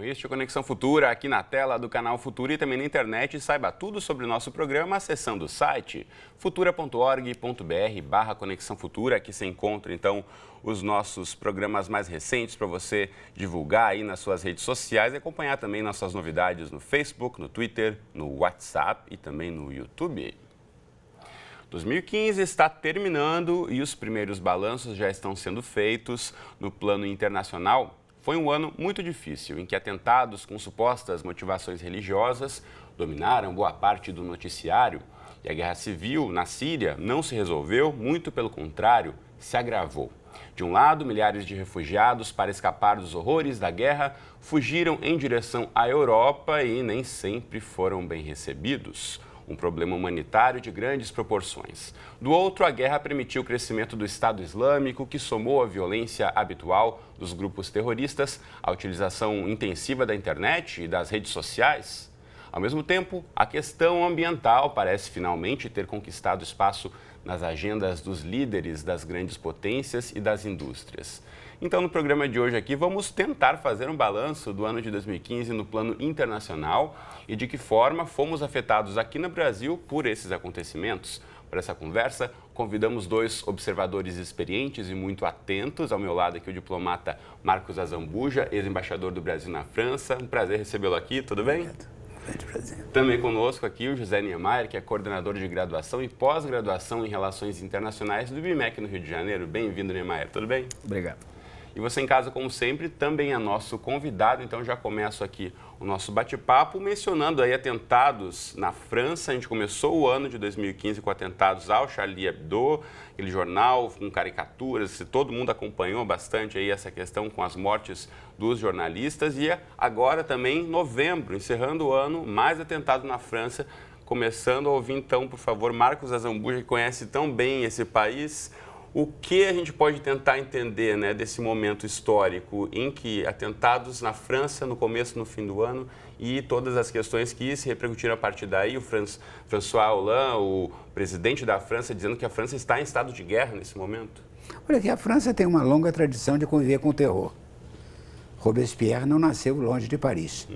Este é o Conexão Futura, aqui na tela do canal Futura e também na internet. Saiba tudo sobre o nosso programa acessando o site futura.org.br/Conexão Futura. Aqui você encontra, então, os nossos programas mais recentes para você divulgar aí nas suas redes sociais e acompanhar também nossas novidades no Facebook, no Twitter, no WhatsApp e também no YouTube. 2015 está terminando e os primeiros balanços já estão sendo feitos no plano internacional. Foi um ano muito difícil, em que atentados com supostas motivações religiosas dominaram boa parte do noticiário. E a guerra civil na Síria não se resolveu, muito pelo contrário, se agravou. De um lado, milhares de refugiados, para escapar dos horrores da guerra, fugiram em direção à Europa e nem sempre foram bem recebidos. Um problema humanitário de grandes proporções. Do outro, a guerra permitiu o crescimento do Estado Islâmico, que somou à violência habitual dos grupos terroristas, a utilização intensiva da internet e das redes sociais. Ao mesmo tempo, a questão ambiental parece finalmente ter conquistado espaço nas agendas dos líderes das grandes potências e das indústrias. Então, no programa de hoje aqui, vamos tentar fazer um balanço do ano de 2015 no plano internacional e de que forma fomos afetados aqui no Brasil por esses acontecimentos. Para essa conversa, convidamos dois observadores experientes e muito atentos. Ao meu lado aqui o diplomata Marcos Azambuja, ex-embaixador do Brasil na França. Um prazer recebê-lo aqui, tudo bem? Obrigado. Grande prazer. Também conosco aqui o José Niemeyer, que é coordenador de graduação e pós-graduação em Relações Internacionais do IBMEC no Rio de Janeiro. Bem-vindo, Niemeyer. Tudo bem? Obrigado. E você em casa, como sempre, também é nosso convidado. Então já começo aqui o nosso bate-papo mencionando aí atentados na França. A gente começou o ano de 2015 com atentados ao Charlie Hebdo, aquele jornal com caricaturas. Todo mundo acompanhou bastante aí essa questão com as mortes dos jornalistas. E agora também, em novembro, encerrando o ano, mais atentados na França. Começando a ouvir então, por favor, Marcos Azambuja, que conhece tão bem esse país. O que a gente pode tentar entender, né, desse momento histórico em que atentados na França, no começo e no fim do ano, e todas as questões que se repercutiram a partir daí, o François Hollande, o presidente da França, dizendo que a França está em estado de guerra nesse momento? Olha que a França tem uma longa tradição de conviver com o terror. Robespierre não nasceu longe de Paris.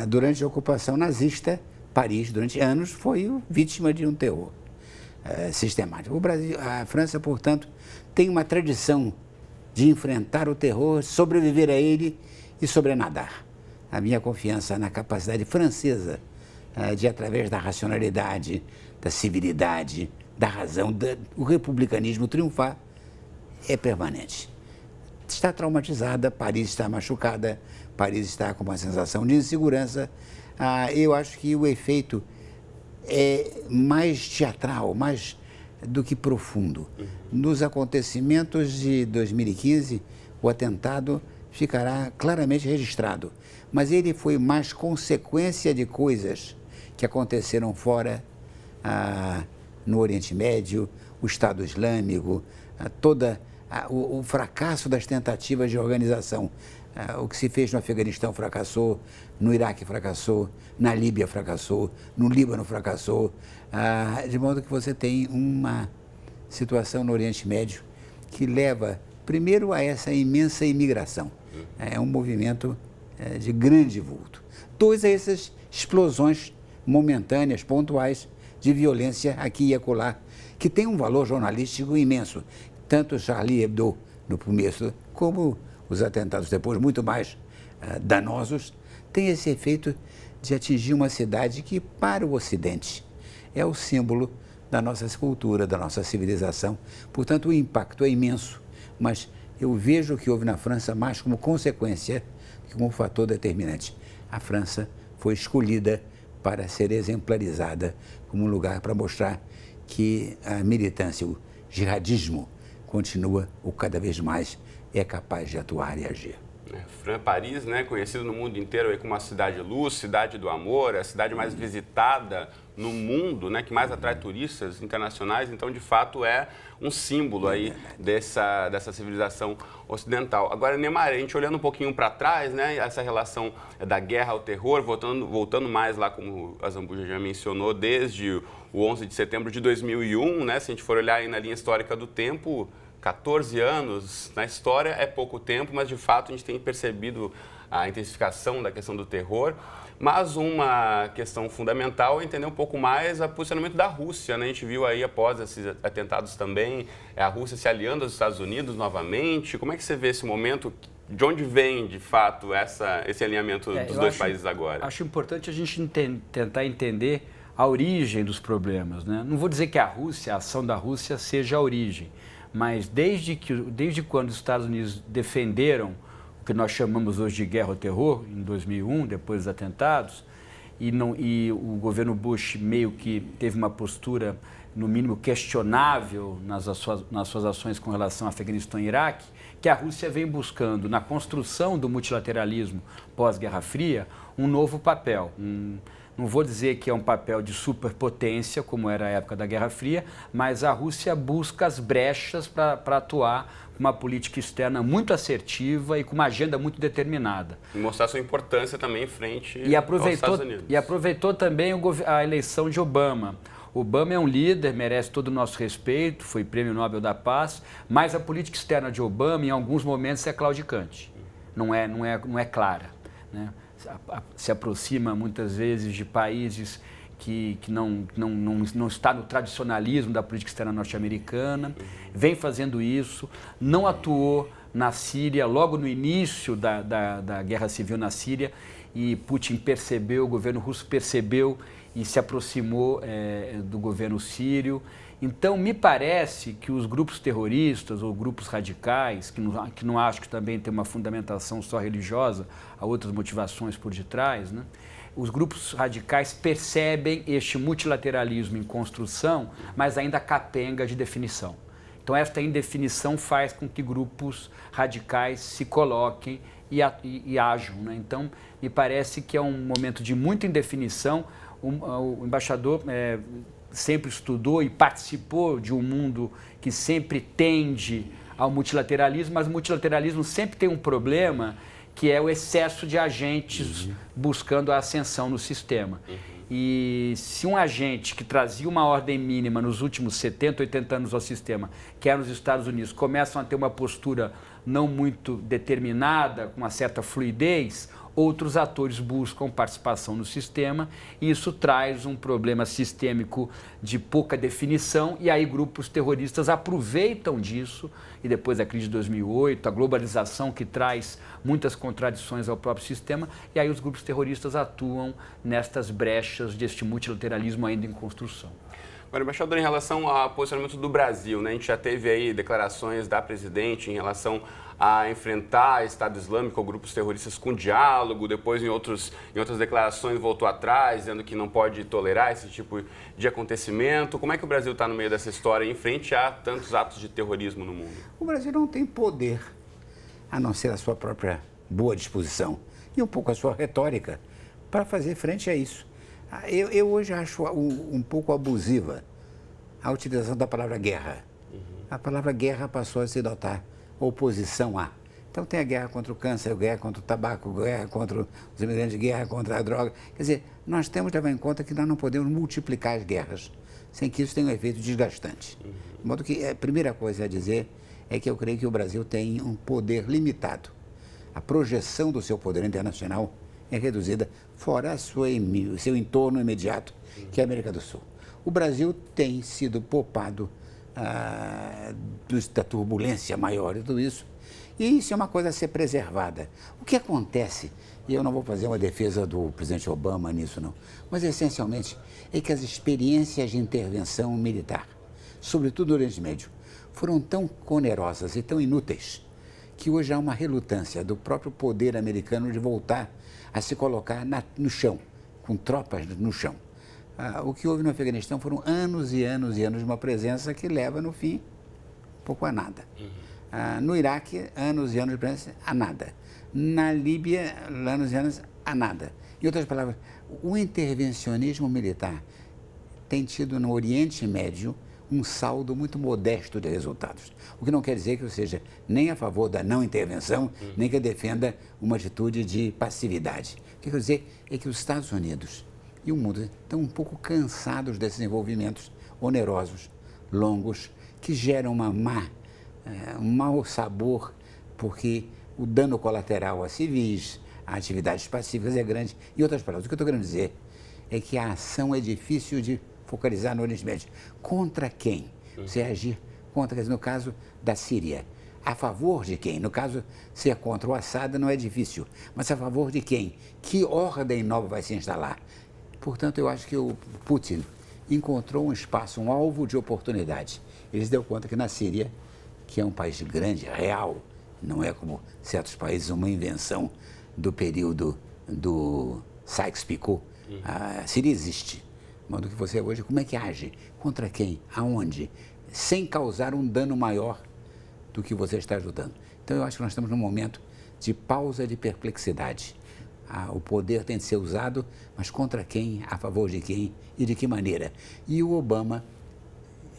Durante a ocupação nazista, Paris, durante anos, foi vítima de um terror sistemático. A França, portanto, tem uma tradição de enfrentar o terror, sobreviver a ele e sobrenadar. A minha confiança na capacidade francesa de, através da racionalidade, da civilidade, da razão, do republicanismo triunfar, é permanente. Está traumatizada, Paris está machucada, Paris está com uma sensação de insegurança. Eu acho que o efeito é mais teatral, mais do que profundo. Nos acontecimentos de 2015, o atentado ficará claramente registrado, mas ele foi mais consequência de coisas que aconteceram fora, no Oriente Médio, o Estado Islâmico, o fracasso das tentativas de organização. O que se fez no Afeganistão fracassou, no Iraque fracassou, na Líbia fracassou, no Líbano fracassou, de modo que você tem uma situação no Oriente Médio que leva, primeiro, a essa imensa imigração. É um movimento de grande vulto. Dois, a essas explosões momentâneas, pontuais, de violência aqui e acolá, que tem um valor jornalístico imenso. Tanto Charlie Hebdo, no começo, como os atentados depois, muito mais danosos, tem esse efeito de atingir uma cidade que, para o Ocidente, é o símbolo da nossa cultura, da nossa civilização. Portanto, o impacto é imenso, mas eu vejo o que houve na França mais como consequência que como fator determinante. A França foi escolhida para ser exemplarizada como um lugar para mostrar que a militância, o jihadismo, continua, ou cada vez mais, é capaz de atuar e agir. Paris, né, conhecido no mundo inteiro aí como a cidade-luz, cidade do amor, a cidade mais visitada no mundo, né, que mais atrai turistas internacionais. Então, de fato, é um símbolo aí dessa civilização ocidental. Agora, Neymar, a gente olhando um pouquinho para trás, né, essa relação da guerra ao terror, voltando mais lá, como a Azambuja já mencionou, desde o 11 de setembro de 2001, né, se a gente for olhar aí na linha histórica do tempo, 14 anos, na história é pouco tempo, mas de fato a gente tem percebido a intensificação da questão do terror. Mas uma questão fundamental é entender um pouco mais o posicionamento da Rússia, né? A gente viu aí, após esses atentados também, a Rússia se aliando aos Estados Unidos novamente. Como é que você vê esse momento? De onde vem, de fato, esse alinhamento dos dois países agora? Acho importante a gente tentar entender a origem dos problemas, né? Não vou dizer que a ação da Rússia seja a origem, mas desde quando os Estados Unidos defenderam o que nós chamamos hoje de guerra ao terror, em 2001, depois dos atentados, e o governo Bush meio que teve uma postura, no mínimo, questionável nas suas ações com relação ao Afeganistão e Iraque, que a Rússia vem buscando, na construção do multilateralismo pós-Guerra Fria, um novo papel. Não vou dizer que é um papel de superpotência, como era a época da Guerra Fria, mas a Rússia busca as brechas para atuar com uma política externa muito assertiva e com uma agenda muito determinada. E mostrar sua importância também em frente aos Estados Unidos. E aproveitou também a eleição de Obama. Obama é um líder, merece todo o nosso respeito, foi Prêmio Nobel da Paz, mas a política externa de Obama, em alguns momentos, é claudicante, não é clara, né? Se aproxima muitas vezes de países que não está no tradicionalismo da política externa norte-americana, vem fazendo isso, não atuou na Síria logo no início da guerra civil na Síria, e Putin percebeu, o governo russo percebeu e se aproximou do governo sírio. Então, me parece que os grupos terroristas ou grupos radicais, que não acho que também tem uma fundamentação só religiosa, há outras motivações por detrás, né? Os grupos radicais percebem este multilateralismo em construção, mas ainda capenga de definição. Então, esta indefinição faz com que grupos radicais se coloquem e ajam, né? Então, me parece que é um momento de muita indefinição. O embaixador sempre estudou e participou de um mundo que sempre tende ao multilateralismo, mas o multilateralismo sempre tem um problema, que é o excesso de agentes buscando a ascensão no sistema. E se um agente que trazia uma ordem mínima nos últimos 70, 80 anos ao sistema, que eram os Estados Unidos, começam a ter uma postura não muito determinada, com uma certa fluidez, outros atores buscam participação no sistema, e isso traz um problema sistêmico de pouca definição, e aí grupos terroristas aproveitam disso, e depois da crise de 2008, a globalização que traz muitas contradições ao próprio sistema, e aí os grupos terroristas atuam nestas brechas deste multilateralismo ainda em construção. Agora, embaixador, em relação ao posicionamento do Brasil, né? A gente já teve aí declarações da presidente em relação a enfrentar Estado Islâmico ou grupos terroristas com diálogo, depois em outras declarações voltou atrás, dizendo que não pode tolerar esse tipo de acontecimento. Como é que o Brasil está no meio dessa história em frente a tantos atos de terrorismo no mundo? O Brasil não tem poder, a não ser a sua própria boa disposição e um pouco a sua retórica para fazer frente a isso. Eu hoje acho um pouco abusiva a utilização da palavra guerra. A palavra guerra passou a se adotar oposição a. Então tem a guerra contra o câncer, a guerra contra o tabaco, a guerra contra os imigrantes, guerra contra a droga. Quer dizer, nós temos que levar em conta que nós não podemos multiplicar as guerras sem que isso tenha um efeito desgastante. De modo que a primeira coisa a dizer é que eu creio que o Brasil tem um poder limitado. A projeção do seu poder internacional é reduzida fora o seu entorno imediato, que é a América do Sul. O Brasil tem sido poupado da turbulência maior e tudo isso, e isso é uma coisa a ser preservada. O que acontece, e eu não vou fazer uma defesa do presidente Obama nisso não, mas essencialmente é que as experiências de intervenção militar, sobretudo no Oriente Médio, foram tão onerosas e tão inúteis que hoje há uma relutância do próprio poder americano de voltar a se colocar no chão, com tropas no chão. O que houve no Afeganistão foram anos e anos e anos de uma presença que leva, no fim, pouco a nada. No Iraque, anos e anos de presença a nada. Na Líbia, anos e anos a nada. Em outras palavras, o intervencionismo militar tem tido no Oriente Médio um saldo muito modesto de resultados. O que não quer dizer que eu seja nem a favor da não intervenção, nem que eu defenda uma atitude de passividade. O que eu quero dizer é que os Estados Unidos e o mundo estão um pouco cansados desses envolvimentos onerosos, longos, que geram uma má um mau sabor, porque o dano colateral a civis, a atividades pacíficas é grande. Em outras palavras, o que eu estou querendo dizer é que a ação é difícil de focalizar no Oriente Médio. Contra quem? Você agir contra, no caso da Síria. A favor de quem? No caso, ser contra o Assad não é difícil, mas a favor de quem? Que ordem nova vai se instalar? Portanto, eu acho que o Putin encontrou um espaço, um alvo de oportunidade. Ele se deu conta que na Síria, que é um país grande, real, não é como certos países, uma invenção do período do Sykes-Picot. A Síria existe. Mas do que você hoje, como é que age? Contra quem? Aonde? Sem causar um dano maior do que você está ajudando. Então, eu acho que nós estamos num momento de pausa de perplexidade. O poder tem de ser usado, mas contra quem, a favor de quem e de que maneira? E o Obama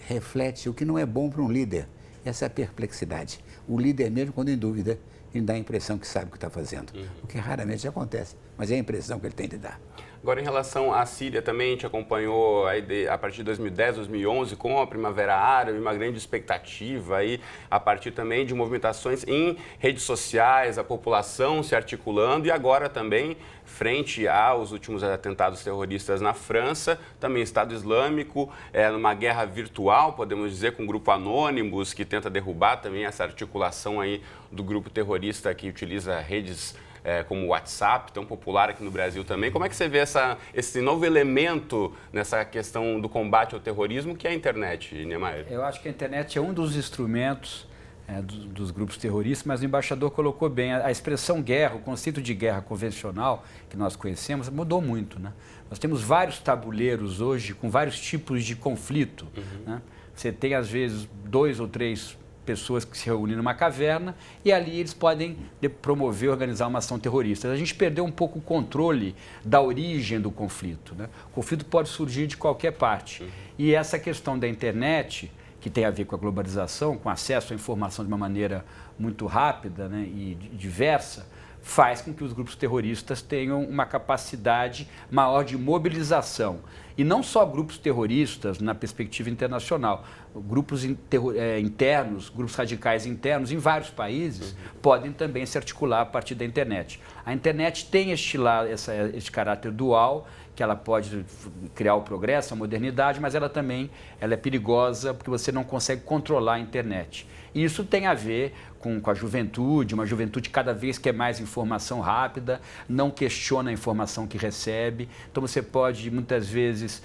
reflete o que não é bom para um líder, essa perplexidade. O líder, mesmo quando em dúvida, ele dá a impressão que sabe o que está fazendo, o que raramente acontece, mas é a impressão que ele tem de dar. Agora, em relação à Síria, também a gente acompanhou a partir de 2010, 2011, com a Primavera Árabe, uma grande expectativa aí, a partir também de movimentações em redes sociais, a população se articulando e agora também, frente aos últimos atentados terroristas na França, também Estado Islâmico, numa guerra virtual, podemos dizer, com o grupo Anonymous, que tenta derrubar também essa articulação aí do grupo terrorista que utiliza redes como o WhatsApp, tão popular aqui no Brasil também. Como é que você vê esse novo elemento nessa questão do combate ao terrorismo, que é a internet, Niemeyer? Eu acho que a internet é um dos instrumentos dos grupos terroristas, mas o embaixador colocou bem, a expressão guerra, o conceito de guerra convencional que nós conhecemos, mudou muito, né? Nós temos vários tabuleiros hoje com vários tipos de conflito, né? Você tem, às vezes, 2 ou 3 pessoas que se reúnem numa caverna e ali eles podem promover, organizar uma ação terrorista. A gente perdeu um pouco o controle da origem do conflito, né? O conflito pode surgir de qualquer parte. E essa questão da internet, que tem a ver com a globalização, com acesso à informação de uma maneira muito rápida, né, e diversa, faz com que os grupos terroristas tenham uma capacidade maior de mobilização. E não só grupos terroristas na perspectiva internacional, grupos internos, grupos radicais internos em vários países podem também se articular a partir da internet. A internet tem este caráter dual, que ela pode criar o progresso, a modernidade, mas ela também é perigosa porque você não consegue controlar a internet. E isso tem a ver com a juventude, uma juventude cada vez quer mais informação rápida, não questiona a informação que recebe. Então você pode, muitas vezes,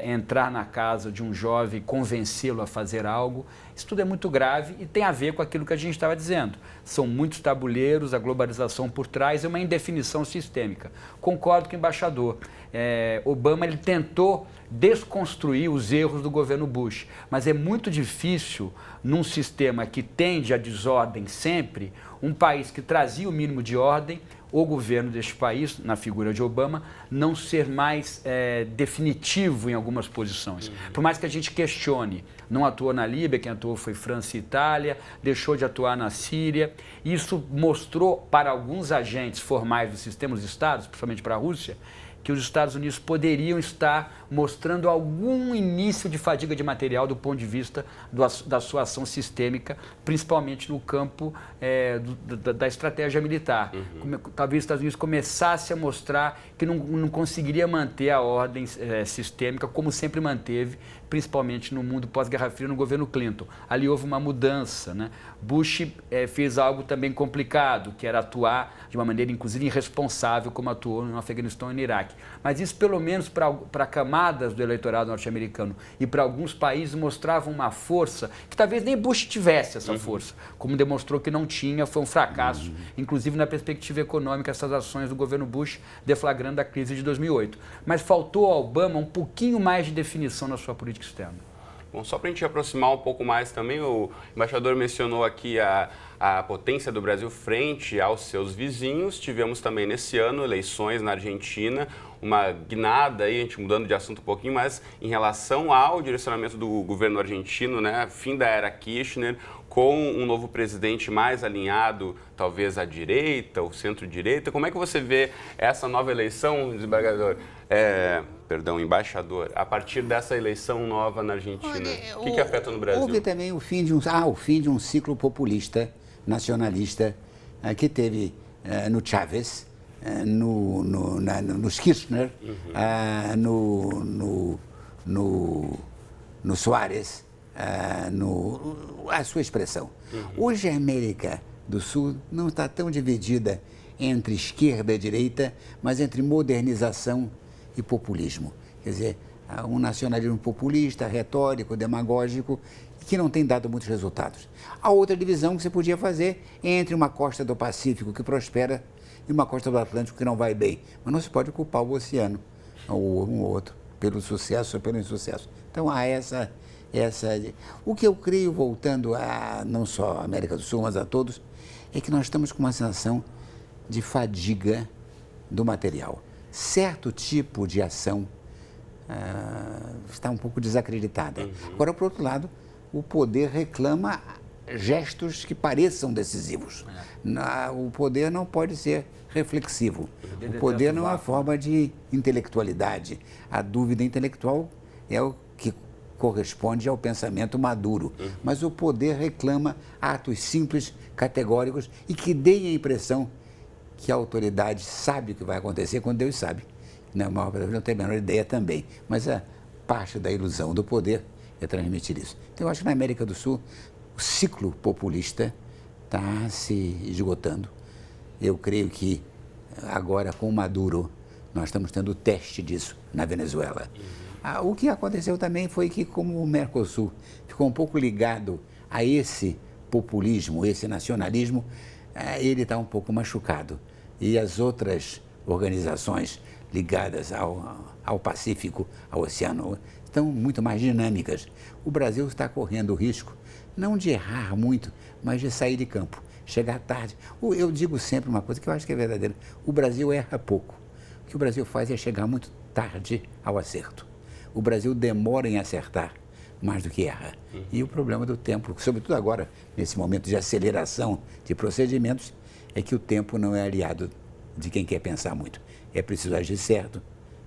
entrar na casa de um jovem e convencê-lo a fazer algo. Isso tudo é muito grave e tem a ver com aquilo que a gente estava dizendo. São muitos tabuleiros, a globalização por trás e uma indefinição sistêmica. Concordo com o embaixador. Obama ele tentou desconstruir os erros do governo Bush, mas é muito difícil, num sistema que tende à desordem sempre, um país que trazia o mínimo de ordem, o governo deste país, na figura de Obama, não ser mais definitivo em algumas posições. Por mais que a gente questione, não atuou na Líbia, quem atuou foi França e Itália, deixou de atuar na Síria. Isso mostrou para alguns agentes formais do sistema dos Estados, principalmente para a Rússia, que os Estados Unidos poderiam estar mostrando algum início de fadiga de material do ponto de vista da sua ação sistêmica, principalmente no campo da estratégia militar. Talvez os Estados Unidos começasse a mostrar que não conseguiria manter a ordem sistêmica como sempre manteve, principalmente no mundo pós-Guerra Fria, no governo Clinton. Ali houve uma mudança, né? Bush fez algo também complicado, que era atuar de uma maneira, inclusive, irresponsável, como atuou no Afeganistão e no Iraque. Mas isso, pelo menos para camadas do eleitorado norte-americano e para alguns países, mostrava uma força que talvez nem Bush tivesse essa força, como demonstrou que não tinha, foi um fracasso, inclusive na perspectiva econômica, essas ações do governo Bush deflagrando a crise de 2008. Mas faltou ao Obama um pouquinho mais de definição na sua política externa. Bom, só para a gente aproximar um pouco mais também, o embaixador mencionou aqui a potência do Brasil frente aos seus vizinhos. Tivemos também nesse ano eleições na Argentina, uma guinada aí, a gente mudando de assunto um pouquinho, mas em relação ao direcionamento do governo argentino, né, fim da era Kirchner, com um novo presidente mais alinhado, talvez à direita ou centro-direita. Como é que você vê essa nova eleição, desembargador? perdão, embaixador, a partir dessa eleição nova na Argentina, o que afeta no Brasil? Houve também o fim de um ciclo populista, nacionalista, que teve no Chávez, no Kirchner, no Soares, a sua expressão. Hoje a América do Sul não está tão dividida entre esquerda e direita, mas entre modernização e populismo. Quer dizer, um nacionalismo populista, retórico, demagógico, que não tem dado muitos resultados. A outra divisão que você podia fazer é entre uma costa do Pacífico que prospera e uma costa do Atlântico que não vai bem. Mas não se pode culpar o oceano, ou um ou outro, pelo sucesso ou pelo insucesso. Então há essa... O que eu creio, voltando a não só a América do Sul, mas a todos, é que nós estamos com uma sensação de fadiga do material. Certo tipo de ação está um pouco desacreditada. Agora, por outro lado, o poder reclama gestos que pareçam decisivos. O poder não pode ser reflexivo. O poder não é uma forma de intelectualidade. A dúvida intelectual é o que corresponde ao pensamento maduro. Mas o poder reclama atos simples, categóricos e que deem a impressão que a autoridade sabe o que vai acontecer quando Deus sabe. A maior parte não tem a menor ideia também. Mas a parte da ilusão do poder é transmitir isso. Então, eu acho que na América do Sul, o ciclo populista está se esgotando. Eu creio que agora, com o Maduro, nós estamos tendo o teste disso na Venezuela. O que aconteceu também foi que, como o Mercosul ficou um pouco ligado a esse populismo, esse nacionalismo, ele está um pouco machucado. E as outras organizações ligadas ao Pacífico, ao Oceano, estão muito mais dinâmicas. O Brasil está correndo o risco, não de errar muito, mas de sair de campo, chegar tarde. Eu digo sempre uma coisa que eu acho que é verdadeira: o Brasil erra pouco. O que o Brasil faz é chegar muito tarde ao acerto. O Brasil demora em acertar mais do que erra. E o problema do tempo, sobretudo agora, nesse momento de aceleração de procedimentos, é que o tempo não é aliado de quem quer pensar muito. É preciso agir certo,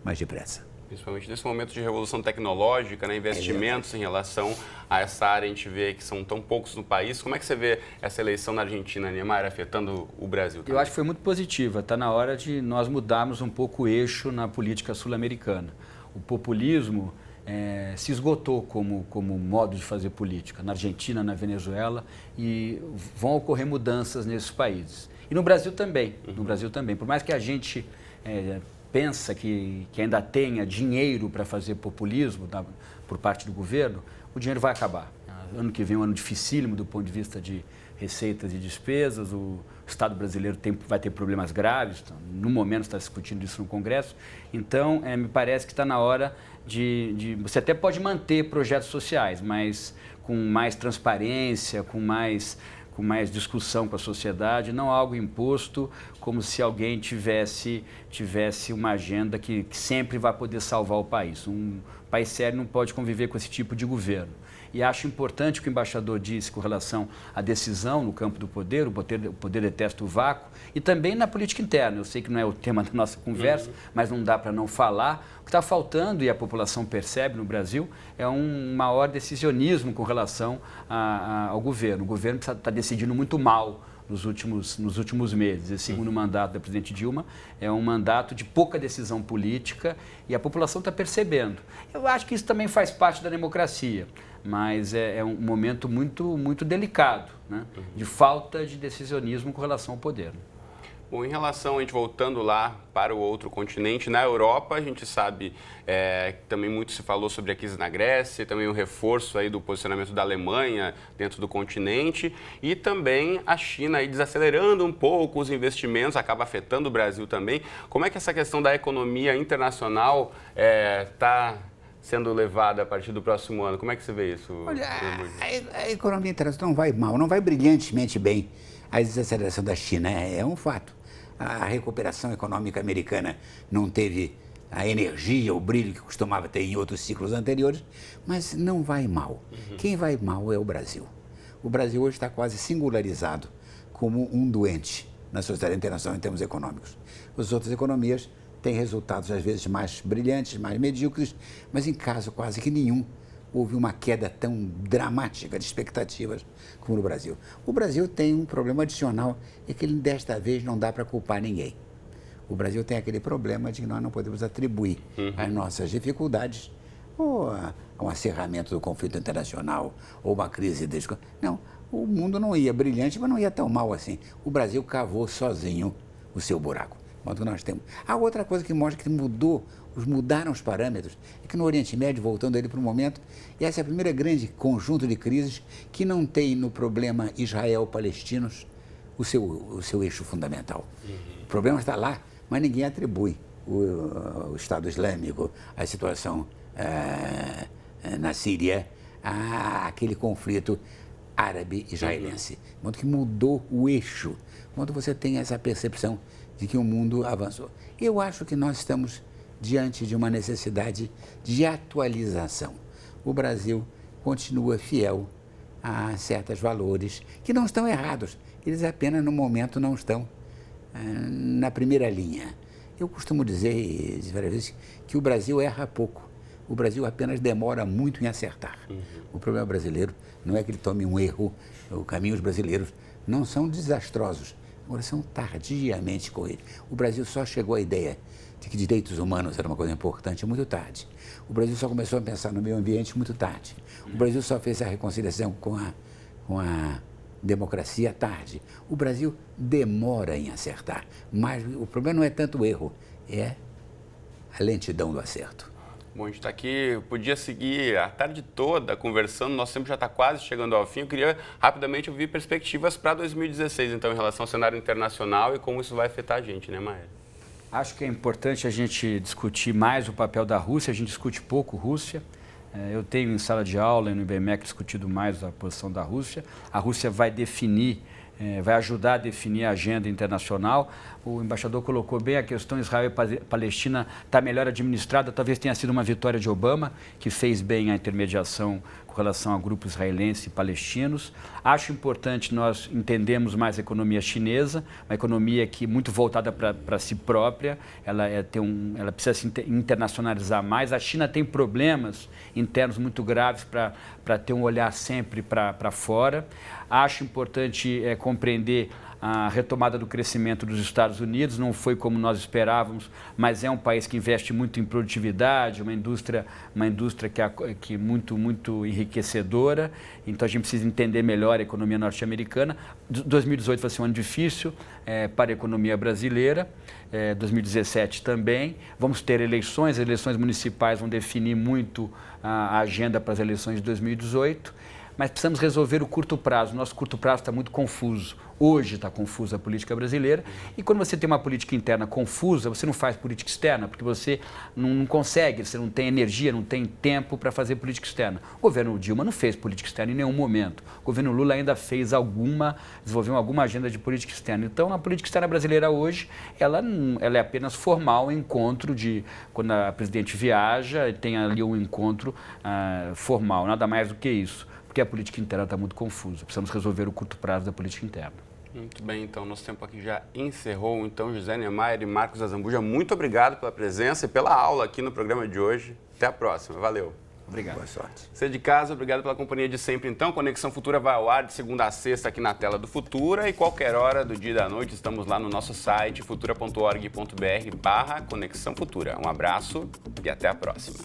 mas depressa. Principalmente nesse momento de revolução tecnológica, né, investimentos em relação a essa área, a gente vê que são tão poucos no país. Como é que você vê essa eleição na Argentina, Niemeyer, afetando o Brasil também? Eu acho que foi muito positiva. Está na hora de nós mudarmos um pouco o eixo na política sul-americana. O populismo se esgotou como modo de fazer política na Argentina, na Venezuela, e vão ocorrer mudanças nesses países. E no Brasil também. No Brasil também. Por mais que a gente pensa que ainda tenha dinheiro para fazer populismo por parte do governo, o dinheiro vai acabar. Ano que vem é um ano dificílimo do ponto de vista de receitas e despesas. O Estado brasileiro vai ter problemas graves. No momento está discutindo isso no Congresso. Então, me parece que está na hora você até pode manter projetos sociais, mas com mais transparência, com mais discussão com a sociedade, não algo imposto, como se alguém tivesse uma agenda que sempre vai poder salvar o país. Um país sério não pode conviver com esse tipo de governo. E acho importante o que o embaixador disse com relação à decisão no campo do poder, o poder detesta o vácuo, e também na política interna. Eu sei que não é o tema da nossa conversa, mas não dá para não falar. O que está faltando, e a população percebe no Brasil, é um maior decisionismo com relação ao governo. O governo está decidindo muito mal nos últimos meses. Esse segundo mandato da presidente Dilma é um mandato de pouca decisão política e a população está percebendo. Eu acho que isso também faz parte da democracia, mas é um momento muito, muito delicado, né? De falta de decisionismo com relação ao poder. Bom, em relação, a gente voltando lá para o outro continente, na Europa, a gente sabe que também muito se falou sobre a crise na Grécia, também o reforço aí do posicionamento da Alemanha dentro do continente e também a China aí desacelerando um pouco os investimentos, acaba afetando o Brasil também. Como é que essa questão da economia internacional está sendo levada a partir do próximo ano? Como é que você vê isso? Olha, a economia internacional não vai mal, não vai brilhantemente bem. A desaceleração da China é um fato. A recuperação econômica americana não teve a energia, o brilho que costumava ter em outros ciclos anteriores, mas não vai mal. Quem vai mal é o Brasil. O Brasil hoje está quase singularizado como um doente na sociedade internacional em termos econômicos. As outras economias tem resultados às vezes mais brilhantes, mais medíocres, mas em caso quase que nenhum houve uma queda tão dramática de expectativas como no Brasil. O Brasil tem um problema adicional, é que desta vez não dá para culpar ninguém. O Brasil tem aquele problema de que nós não podemos atribuir as nossas dificuldades ou a um acerramento do conflito internacional ou uma crise Não, o mundo não ia brilhante, mas não ia tão mal assim. O Brasil cavou sozinho o seu buraco. Quanto nós temos. A outra coisa que mostra que mudaram os parâmetros é que no Oriente Médio, voltando ele para o momento, essa é a primeira grande conjunto de crises que não tem no problema Israel-Palestinos o seu eixo fundamental. O problema está lá, mas ninguém atribui o Estado Islâmico, a situação na Síria, àquele conflito árabe-israelense. De modo que mudou o eixo, de modo que você tem essa percepção de que o mundo avançou. Eu acho que nós estamos diante de uma necessidade de atualização. O Brasil continua fiel a certos valores que não estão errados, eles apenas no momento não estão na primeira linha. Eu costumo dizer várias vezes que o Brasil erra pouco, o Brasil apenas demora muito em acertar. O problema brasileiro não é que ele tome um erro, os caminhos brasileiros não são desastrosos, agora são tardiamente corridos. O Brasil só chegou à ideia de que direitos humanos era uma coisa importante muito tarde. O Brasil só começou a pensar no meio ambiente muito tarde. O Brasil só fez a reconciliação com a democracia tarde. O Brasil demora em acertar, mas o problema não é tanto o erro, é a lentidão do acerto. Bom, a gente está aqui, podia seguir a tarde toda conversando, nosso tempo já está quase chegando ao fim. Eu queria rapidamente ouvir perspectivas para 2016, então, em relação ao cenário internacional e como isso vai afetar a gente, né, Maia? Acho que é importante a gente discutir mais o papel da Rússia, a gente discute pouco Rússia. Eu tenho em sala de aula e no IBMEC discutido mais a posição da Rússia. A Rússia vai definir, vai ajudar a definir a agenda internacional. O embaixador colocou bem a questão Israel e Palestina está melhor administrada, talvez tenha sido uma vitória de Obama, que fez bem a intermediação com relação a grupos israelenses e palestinos. Acho importante nós entendermos mais a economia chinesa, uma economia que muito voltada para si própria, ela precisa se internacionalizar mais. A China tem problemas internos muito graves para ter um olhar sempre para fora. Acho importante compreender a retomada do crescimento dos Estados Unidos, não foi como nós esperávamos, mas é um país que investe muito em produtividade, uma indústria que é muito enriquecedora, então a gente precisa entender melhor a economia norte-americana. 2018 vai ser um ano difícil para a economia brasileira, 2017 também. Vamos ter eleições, as eleições municipais vão definir muito a agenda para as eleições de 2018, mas precisamos resolver o curto prazo. O nosso curto prazo está muito confuso. Hoje está confusa a política brasileira. E quando você tem uma política interna confusa, você não faz política externa, porque você não consegue, você não tem energia, não tem tempo para fazer política externa. O governo Dilma não fez política externa em nenhum momento. O governo Lula ainda desenvolveu alguma agenda de política externa. Então, a política externa brasileira hoje, ela é apenas formal, um encontro quando a presidente viaja, tem ali um encontro formal, nada mais do que isso. Porque a política interna está muito confusa. Precisamos resolver o curto prazo da política interna. Muito bem, então, nosso tempo aqui já encerrou. Então, José Niemeyer e Marcos Azambuja, muito obrigado pela presença e pela aula aqui no programa de hoje. Até a próxima. Valeu. Obrigado. Boa sorte. Você de casa, obrigado pela companhia de sempre. Então, Conexão Futura vai ao ar de segunda a sexta aqui na tela do Futura e qualquer hora do dia e da noite estamos lá no nosso site futura.org.br/Conexão Futura. Um abraço e até a próxima.